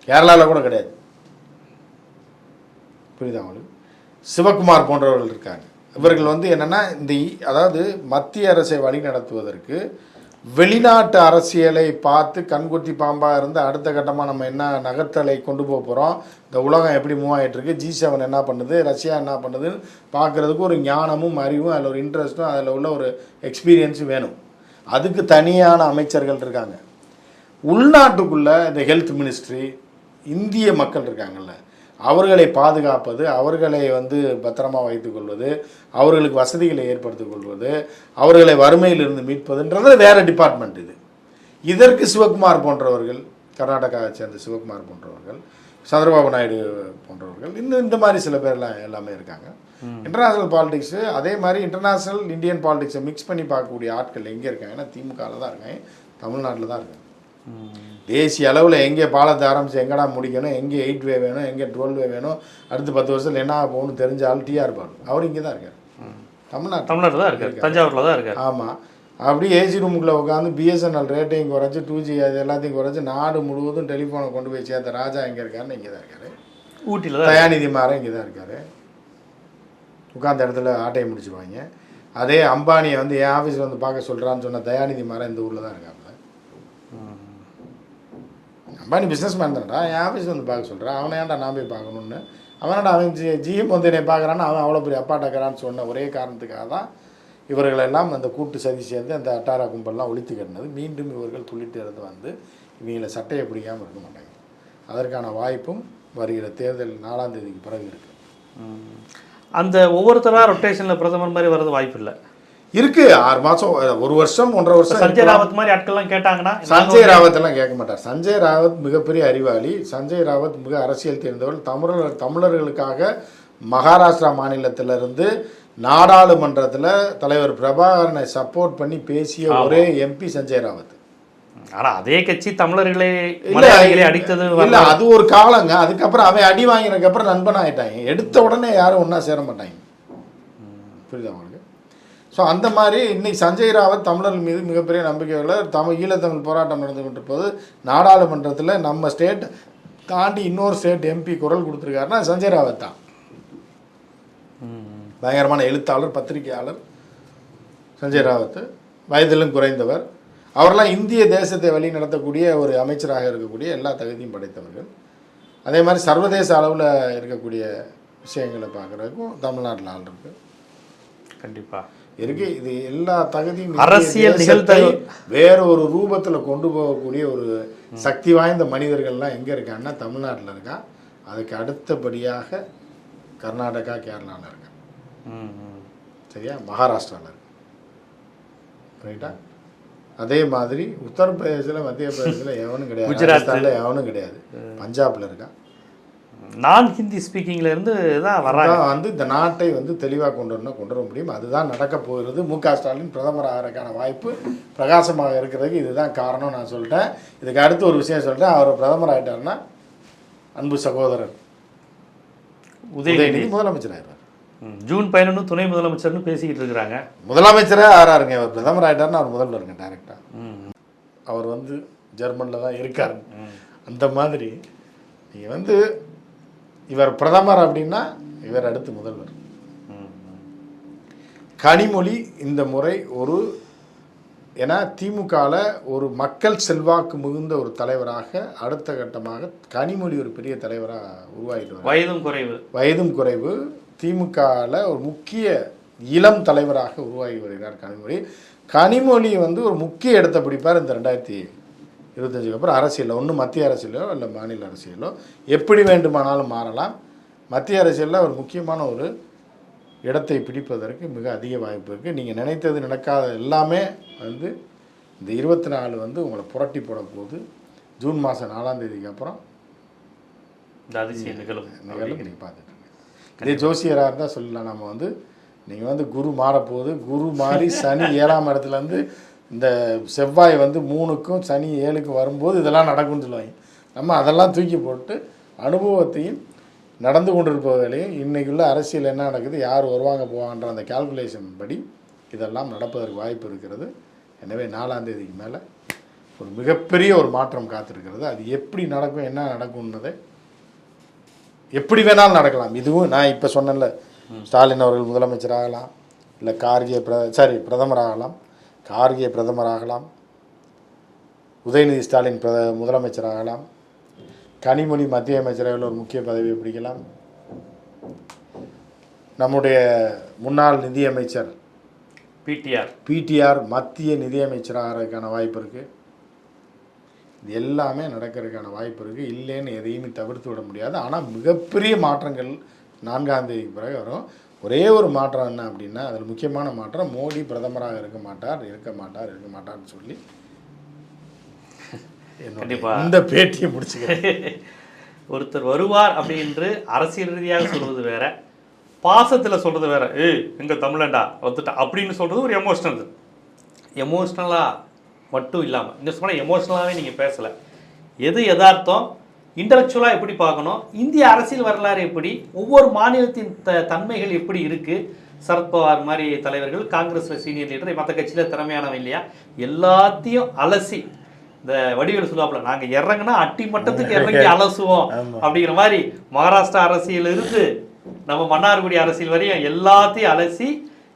கேரளாவில் கூட கிடையாது. புரியுதா உங்களுக்கு? சிவகுமார் போன்றவர்கள் இருக்காங்க. இவர்கள் வந்து என்னென்னா அதாவது மத்திய அரசை வழி நடத்துவதற்கு வெளிநாட்டு அரசியலை பார்த்து கண்குத்தி பாம்பாக இருந்து அடுத்த கட்டமாக நம்ம என்ன நகர்த்தலை கொண்டு போக போகிறோம், இந்த உலகம் எப்படி மூவ் ஆகிட்டுருக்கு, G7 என்ன பண்ணுது, ரஷ்யா என்ன பண்ணுதுன்னு பார்க்குறதுக்கு ஒரு ஞானமும் அறிவும் அதில் ஒரு இன்ட்ரெஸ்ட்டும் அதில் உள்ள ஒரு எக்ஸ்பீரியன்ஸும் வேணும். அதுக்கு தனியான அமைச்சர்கள் இருக்காங்க. உள்நாட்டுக்குள்ளே இந்த ஹெல்த் மினிஸ்ட்ரி இந்திய மக்கள் இருக்காங்கல்ல, அவர்களை பாதுகாப்பது, அவர்களை வந்து பத்திரமாக வைத்துக்கொள்வது, அவர்களுக்கு வசதிகளை ஏற்படுத்திக் கொள்வது, அவர்களை வறுமையிலிருந்து மீட்பதுன்றது வேறு டிபார்ட்மெண்ட். இதற்கு சிவகுமார் போன்றவர்கள், கர்நாடகாவை சேர்ந்த சிவகுமார் போன்றவர்கள், சந்திரபாபு நாயுடு போன்றவர்கள், இன்னும் இந்த மாதிரி சில பேர்லாம் எல்லாமே இருக்காங்க. இன்டர்நேஷ்னல் பாலிடிக்ஸு அதே மாதிரி இன்டர்நேஷ்னல் இந்தியன் பாலிடிக்ஸை மிக்ஸ் பண்ணி பார்க்கக்கூடிய ஆட்கள் எங்கே இருக்காங்கன்னா திமுகவில் தான் இருக்காங்க, தமிழ்நாட்டில் தான் இருக்காங்க. தேசிய அளவில் எங்கே பாலத்தை ஆரம்பித்து எங்கடா முடிக்கணும், எங்கே 8வே வேணும், எங்கே 12வே வேணும், அடுத்து 10 வருஷத்தில் என்ன போகணும்னு தெரிஞ்ச ஆள் டிஆர் பாலு. அவர் இங்கே தான் இருக்கார், தமிழ்நாட்டில் தான் இருக்கார், தஞ்சாவூரில் தான் இருக்கார். ஆமாம். அப்படி ஏசி ரூமுக்குள்ளே உட்காந்து பிஎஸ்என்எல் ரேட்டையும் குறைச்சி 2G அது எல்லாத்தையும் குறைச்சி நாடு முழுவதும் டெலிஃபோனை கொண்டு போய் சேர்த்த ராஜா எங்கே இருக்காருன்னு இங்கே தான் இருக்கார். ஊட்டியில் தான் தயாநிதி மாறன் இங்கே தான் இருக்கார். உட்காந்த இடத்துல ஆட்டையை முடிச்சுருவாங்க. அதே அம்பானியை வந்து என் ஆஃபீஸில் வந்து பார்க்க சொல்கிறான்னு சொன்ன தயாநிதி மாறன் இந்த ஊரில் தான் இருக்காங்க. அம்பானி பிஸ்னஸ் மேன் தான்டா, என் ஆஃபீஸ் வந்து பார்க்க சொல்கிறான், அவனை ஏன்டா நான் போய் பார்க்கணுன்னு. அவனடா அவன் ஜிஎம் வந்து என்னை பார்க்குறான்னு அவன் அவ்வளோ பெரிய அப்பாட்டக்கிறான்னு சொன்ன ஒரே காரணத்துக்காக தான் இவர்களெல்லாம் அந்த கூட்டு சதி சேர்ந்து அந்த அட்டாரா கும்பல்லாம் ஒழித்து கட்டினது. மீண்டும் இவர்கள் துள்ளிட்டு இருந்து வந்து இவங்களை சட்டையை பிடிக்காமல் இருக்க மாட்டாங்க. அதற்கான வாய்ப்பும் வருகிற தேர்தல் 4ஆம் தேதிக்கு பிறகு இருக்குது. அந்த ஒவ்வொருத்தராக ரொட்டேஷனில் பிரதமர் மாதிரி வர்றது வாய்ப்பு இல்லை இருக்கு. 6 மாதம், 1 வருஷம், 1.5 வருஷம். சஞ்சய் ராவத் மாதிரி ஆட்கள்லாம் கேட்டாங்கன்னா சஞ்சய் ராவத் எல்லாம் கேட்க மாட்டார். சஞ்சய் ராவத் மிகப்பெரிய அறிவாளி. சஞ்சய் ராவத் மிக அரசியல் தெரிந்தவர். தமிழர்களுக்காக மகாராஷ்டிரா மாநிலத்திலிருந்து நாடாளுமன்றத்தில் தலைவர் பிரபாகரனை சப்போர்ட் பண்ணி பேசிய ஒரே எம்பி சஞ்சய் ராவத். ஆனால் அதே கட்சி தமிழர்களை அடித்தது இல்லை, அது ஒரு காலங்க. அதுக்கப்புறம் அவன் அடி வாங்கினதுக்கப்புறம் நண்பன் ஆகிட்டாங்க. எடுத்த உடனே யாரும் ஒன்றா சேர மாட்டாங்க. புரியுதா உங்களுக்கு? ஸோ அந்த மாதிரி இன்னைக்கு சஞ்சய் ராவத் தமிழர்கள் மீது மிகப்பெரிய நம்பிக்கையுள்ள ஈழத்தமிழ் போராட்டம் நடந்து கொண்டிருப்பது நாடாளுமன்றத்தில் நம்ம ஸ்டேட் தாண்டி இன்னொரு ஸ்டேட் எம்பி குரல் கொடுத்துருக்காருன்னா சஞ்சய் ராவத் தான். பயங்கரமான எழுத்தாளர், பத்திரிகையாளர் சஞ்சய் ராவத். வயதிலும் குறைந்தவர். அவரெல்லாம் இந்திய தேசத்தை வழி நடத்தக்கூடிய ஒரு அமைச்சராக இருக்கக்கூடிய எல்லா தகுதியும் படைத்தவர்கள். அதே மாதிரி சர்வதேச அளவில் இருக்கக்கூடிய விஷயங்களை பார்க்குறதுக்கும் தமிழ்நாட்டில் ஆள் இருக்குது. கண்டிப்பாக இருக்கு. இது எல்லா தகுதியும் அரசியல் நிகழ்த்தை வேற ஒரு ரூபத்தில் கொண்டு போகக்கூடிய ஒரு சக்தி வாய்ந்த மனிதர்கள்லாம் எங்கே இருக்காங்கன்னா தமிழ்நாட்டில் இருக்கா. அதுக்கு அடுத்தபடியாக கர்நாடகா, கேரளாவில் இருக்கா. சரியா? மகாராஷ்டிராவில் இருக்கு. ரைட்டா? அதே மாதிரி உத்தரப்பிரதேசில், மத்திய பிரதேசில் எவனும் கிடையாது. குஜராத்தில் எவனும் கிடையாது. பஞ்சாபில் இருக்கா. நான் ஹிந்தி ஸ்பீக்கிங்கில் இருந்து தான் வர்றாங்க. வந்து இந்த நாட்டை வந்து தெளிவாக கொண்டு வர முடியும். அதுதான் நடக்க போகிறது. மு.க. ஸ்டாலின் பிரதமர் ஆகிறதுக்கான வாய்ப்பு பிரகாசமாக இருக்கிறதுக்கு இதுதான் காரணம் நான் சொல்லிட்டேன். இதுக்கு அடுத்து ஒரு விஷயம் சொல்லிட்டேன். அவர் பிரதமர் ஆகிட்டாருன்னா அன்பு சகோதரர் உதயநிதி முதலமைச்சர் ஆயிடுவார். ஜூன் 11 துணை முதலமைச்சர்னு பேசிக்கிட்டு இருக்கிறாங்க. முதலமைச்சரே ஆறாருங்க. அவர் பிரதமர் ஆகிட்டாருன்னா அவர் முதல்வருங்க டைரெக்டாக. அவர் வந்து ஜெர்மனில் தான் இருக்கார். அந்த மாதிரி நீங்கள் வந்து இவர் பிரதமர் அப்படின்னா இவர் அடுத்து முதல்வர். கனிமொழி இந்த முறை ஏன்னா திமுகவில் ஒரு மக்கள் செல்வாக்கு மிகுந்த ஒரு தலைவராக அடுத்த கட்டமாக கனிமொழி ஒரு பெரிய தலைவராக உருவாகிட்டு வயதும் குறைவு திமுகவில் ஒரு முக்கிய இளம் தலைவராக உருவாகி வருகிறார் கனிமொழி வந்து ஒரு முக்கிய இடத்தை பிடிப்பார் இந்த 2025 அப்புறம் அரசியலில். ஒன்று மத்திய அரசியலோ இல்லை மாநில அரசியலோ எப்படி வேண்டுமானாலும் மாறலாம். மத்திய அரசியலில் ஒரு முக்கியமான ஒரு இடத்தை பிடிப்பதற்கு மிக அதிக வாய்ப்பு இருக்குது. நீங்கள் நினைத்தது நடக்காத எல்லாமே வந்து இந்த 24 வந்து உங்களை புரட்டி போட போகுது. ஜூன் மாதம் 4ஆம் தேதிக்கு அப்புறம் இந்த அதிசயம் நிகழும் நீங்கள் பார்த்துட்டு இதே ஜோசியராக இருந்தால் சொல்லலாம், நம்ம வந்து நீங்கள் வந்து குரு மாறப்போகுது, குரு மாறி சனி 7ஆம் இடத்துலேருந்து இந்த செவ்வாய் வந்து 3க்கும் சனி 7க்கும் வரும்போது இதெல்லாம் நடக்கும்னு சொல்லுவாங்க. நம்ம அதெல்லாம் தூக்கி போட்டு அனுபவத்தையும் நடந்து கொண்டிருப்பவர்களையும் இன்றைக்குள்ள அரசியல் என்ன நடக்குது, யார் வருவாங்க போவாங்கன்ற அந்த கால்குலேஷன் படி இதெல்லாம் நடப்பதற்கு வாய்ப்பு இருக்கிறது. எனவே 4ஆம் தேதிக்கு மேலே ஒரு மிகப்பெரிய ஒரு மாற்றம் காத்திருக்கிறது. அது எப்படி நடக்கும், என்ன நடக்கும்ன்றதை எப்படி வேணாலும் நடக்கலாம். இதுவும் நான் இப்போ சொன்னேன்ல, ஸ்டாலின் அவர்கள் முதலமைச்சர் ஆகலாம், இல்லை பிரதமர் ஆகலாம், கார்கே பிரதமர் ஆகலாம், உதயநிதி ஸ்டாலின் முதலமைச்சர் ஆகலாம், கனிமொழி மத்திய அமைச்சரவையில் ஒரு முக்கிய பதவியை பிடிக்கலாம், நம்முடைய முன்னாள் நிதியமைச்சர் பிடிஆர் மத்திய நிதியமைச்சர் ஆகிறதுக்கான வாய்ப்பு இருக்குது. இது எல்லாமே நடக்கிறதுக்கான வாய்ப்பு இருக்குது. இல்லைன்னு எதையுமே தவிர்த்து விட முடியாது. ஆனால் மிகப்பெரிய மாற்றங்கள் 4ஆம் தேதிக்கு பிறகு வரும். ஒரே ஒரு மாற்றம் என்ன அப்படின்னா, அதில் முக்கியமான மாற்றம், மோடி பிரதமராக இருக்க மாட்டார்னு சொல்லி இந்த பேட்டியை முடிச்சுக்கிறேன். ஒருத்தர் வருவார் அப்படின்னு அரசியல் ரீதியாக சொல்வது வேற, பாசத்தில் சொல்கிறது வேற. எங்கள் தமிழண்டா வந்துட்டா அப்படின்னு சொல்கிறது ஒரு எமோஷ்னலாக மட்டும் இல்லாமல், இந்த சொன்னால் எமோஷ்னலாகவே நீங்கள் பேசலை. எது யதார்த்தம், இன்டலெக்சுவலாக எப்படி பார்க்கணும், இந்திய அரசியல் வரலாறு எப்படி, ஒவ்வொரு மாநிலத்தின் தன்மைகள் எப்படி இருக்குது, சரத்பவார் மாதிரி தலைவர்கள், காங்கிரஸில் சீனியர் லீடர், மற்ற கட்சியில் திறமையானவன் இல்லையா, எல்லாத்தையும் அலசி, இந்த வடிவேல் சொல்லுவாப்புல, நாங்கள் இறங்குனா அட்டி மட்டத்துக்கு இறங்கி அலசுவோம் அப்படிங்கிற மாதிரி மகாராஷ்டிரா அரசியல் இருந்து நம்ம மன்னார்குடி அரசியல் வரையும் எல்லாத்தையும் அலசி,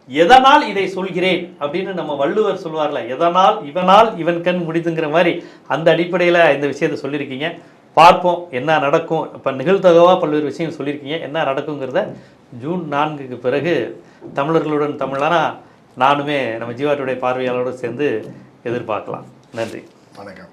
எதனால் இதை சொல்கிறேன் அப்படின்னு நம்ம வள்ளுவர் சொல்வார்ல, எதனால் இவனால் இவன் கண் முடிதுங்கிற மாதிரி அந்த அடிப்படையில் இந்த விஷயத்தை சொல்லியிருக்கீங்க. பார்ப்போம் என்ன நடக்கும். இப்போ நிகழ்தகவாக பல்வேறு விஷயம் சொல்லியிருக்கீங்க, என்ன நடக்குங்கிறத ஜூன் 4க்கு பிறகு தமிழர்களுடன் தமிழனா நானுமே நம்ம ஜீவாட்டுடைய பார்வையாளரோடு சேர்ந்து எதிர்பார்க்கலாம். நன்றி, வணக்கம்.